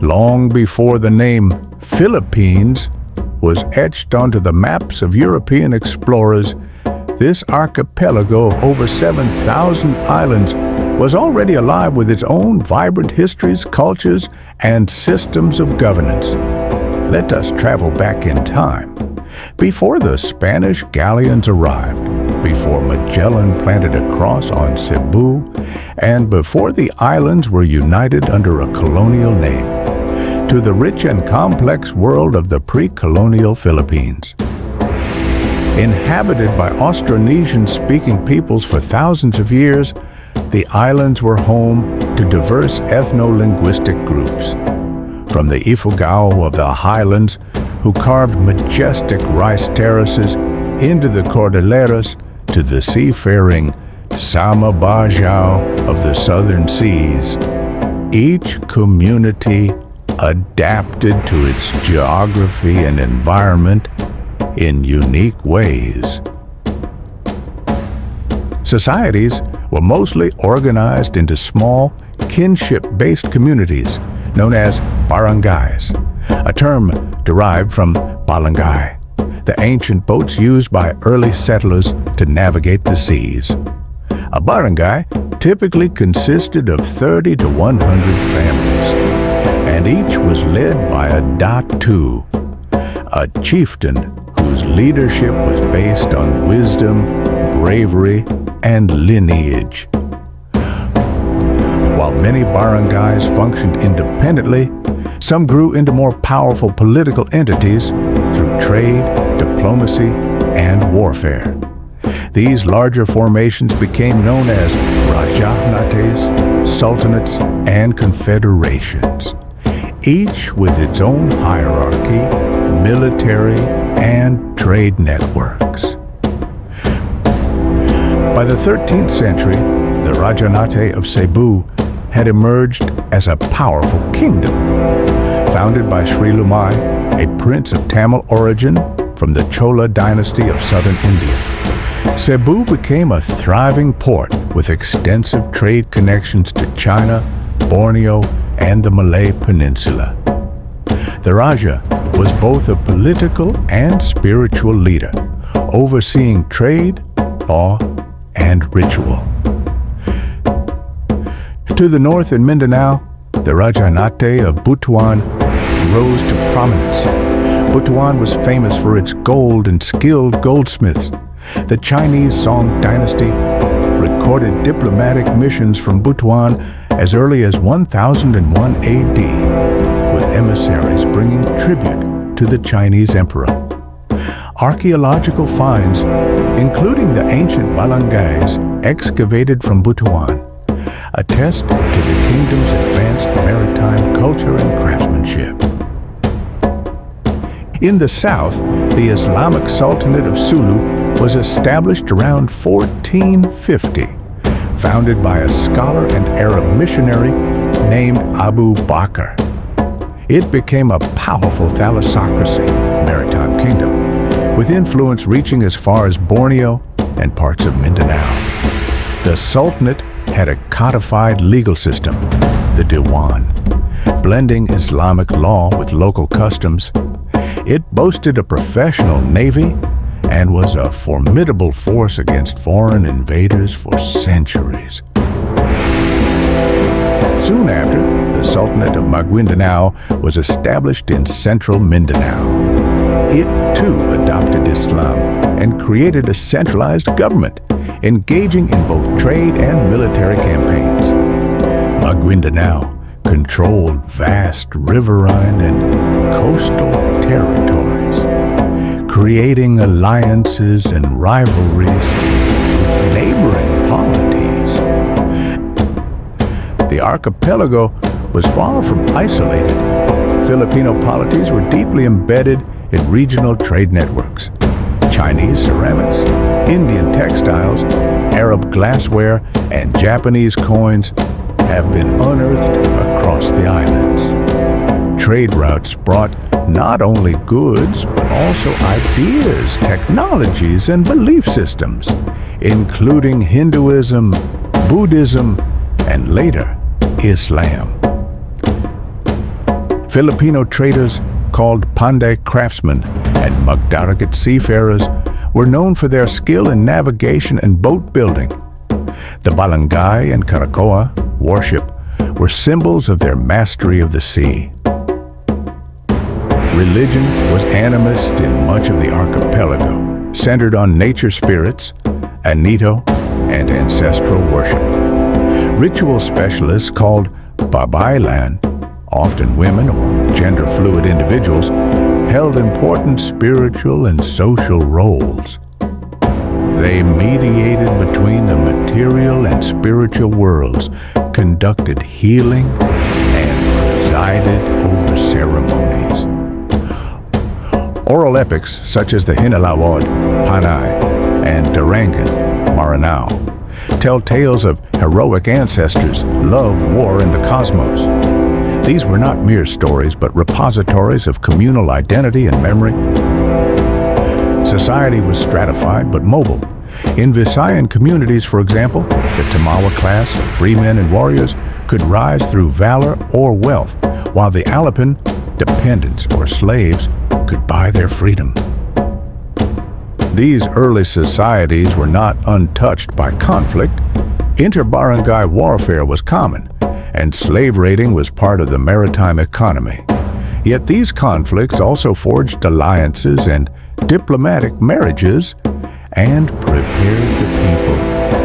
Long before the name Philippines was etched onto the maps of European explorers, this archipelago of over 7,000 islands was already alive with its own vibrant histories, cultures, and systems of governance. Let us travel back in time. Before the Spanish galleons arrived, before Magellan planted a cross on Cebu, and before the islands were united under a colonial name, to the rich and complex world of the pre-colonial Philippines. Inhabited by Austronesian-speaking peoples for thousands of years, the islands were home to diverse ethno-linguistic groups. From the Ifugao of the highlands, who carved majestic rice terraces, into the Cordilleras, to the seafaring Samabajao of the southern seas, each community adapted to its geography and environment in unique ways. Societies were mostly organized into small, kinship-based communities known as barangays, a term derived from balangay, the ancient boats used by early settlers to navigate the seas. A barangay typically consisted of 30 to 100 families, and each was led by a datu, a chieftain whose leadership was based on wisdom, bravery, and lineage. While many barangays functioned independently, some grew into more powerful political entities through trade, diplomacy, and warfare. These larger formations became known as rajahnates, sultanates, and confederations, each with its own hierarchy, military, and trade networks. By the 13th century, the Rajanate of Cebu had emerged as a powerful kingdom. Founded by Sri Lumai, a prince of Tamil origin from the Chola dynasty of southern India, Cebu became a thriving port with extensive trade connections to China, Borneo, and the Malay Peninsula. The Raja was both a political and spiritual leader, overseeing trade, law, and ritual. To the north in Mindanao, the Rajanate of Butuan rose to prominence. Butuan was famous for its gold and skilled goldsmiths. The Chinese Song dynasty recorded diplomatic missions from Butuan as early as 1001 AD, with emissaries bringing tribute to the Chinese emperor. Archaeological finds, including the ancient barangays excavated from Butuan, attest to the kingdom's advanced maritime culture and craftsmanship. In the south, the Islamic Sultanate of Sulu was established around 1450, founded by a scholar and Arab missionary named Abu Bakr. It became a powerful thalassocracy, maritime kingdom, with influence reaching as far as Borneo and parts of Mindanao. The Sultanate had a codified legal system, the Diwan, blending Islamic law with local customs. It boasted a professional navy and was a formidable force against foreign invaders for centuries. Soon after, the Sultanate of Maguindanao was established in central Mindanao. It too adopted Islam and created a centralized government, engaging in both trade and military campaigns. Maguindanao controlled vast riverine and coastal territories, creating alliances and rivalries with neighboring polities. The archipelago was far from isolated. Filipino polities were deeply embedded in regional trade networks. Chinese ceramics, Indian textiles, Arab glassware, and Japanese coins have been unearthed across the islands. Trade routes brought not only goods, but also ideas, technologies, and belief systems, including Hinduism, Buddhism, and later, Islam. Filipino traders called Panday craftsmen and Magdaragat seafarers were known for their skill in navigation and boat building. The barangay and Caracoa worship were symbols of their mastery of the sea. Religion was animist in much of the archipelago, centered on nature spirits, anito, and ancestral worship. Ritual specialists called babaylan, often women or gender-fluid individuals, held important spiritual and social roles. They mediated between the material and spiritual worlds, conducted healing, and presided over ceremonies. Oral epics such as the Hinalawod, Panay, and Darangan, Maranao, tell tales of heroic ancestors, love, war, and the cosmos. These were not mere stories, but repositories of communal identity and memory. Society was stratified but mobile. In Visayan communities, for example, the Tamawa class, free men and warriors, could rise through valor or wealth, while the Alapan, dependents or slaves, could buy their freedom. These early societies were not untouched by conflict. Inter-barangay warfare was common, and slave raiding was part of the maritime economy. Yet these conflicts also forged alliances and diplomatic marriages and prepared the people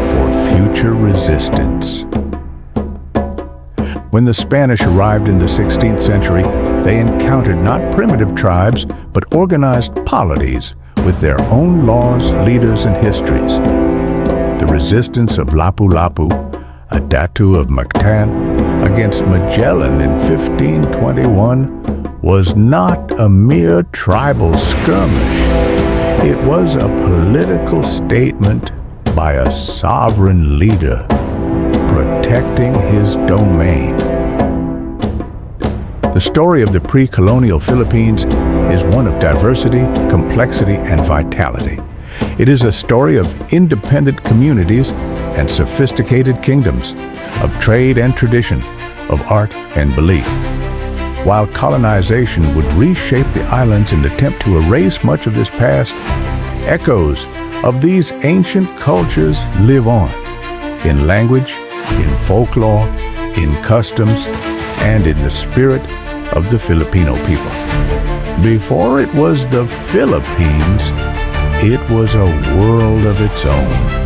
for future resistance. When the Spanish arrived in the 16th century, they encountered not primitive tribes, but organized polities with their own laws, leaders, and histories. The resistance of Lapu-Lapu, a datu of Mactan, against Magellan in 1521 was not a mere tribal skirmish. It was a political statement by a sovereign leader protecting his domain. The story of the pre-colonial Philippines is one of diversity, complexity, and vitality. It is a story of independent communities and sophisticated kingdoms, of trade and tradition, of art and belief. While colonization would reshape the islands in an attempt to erase much of this past, echoes of these ancient cultures live on, in language, in folklore, in customs, and in the spirit of the Filipino people. Before it was the Philippines, it was a world of its own.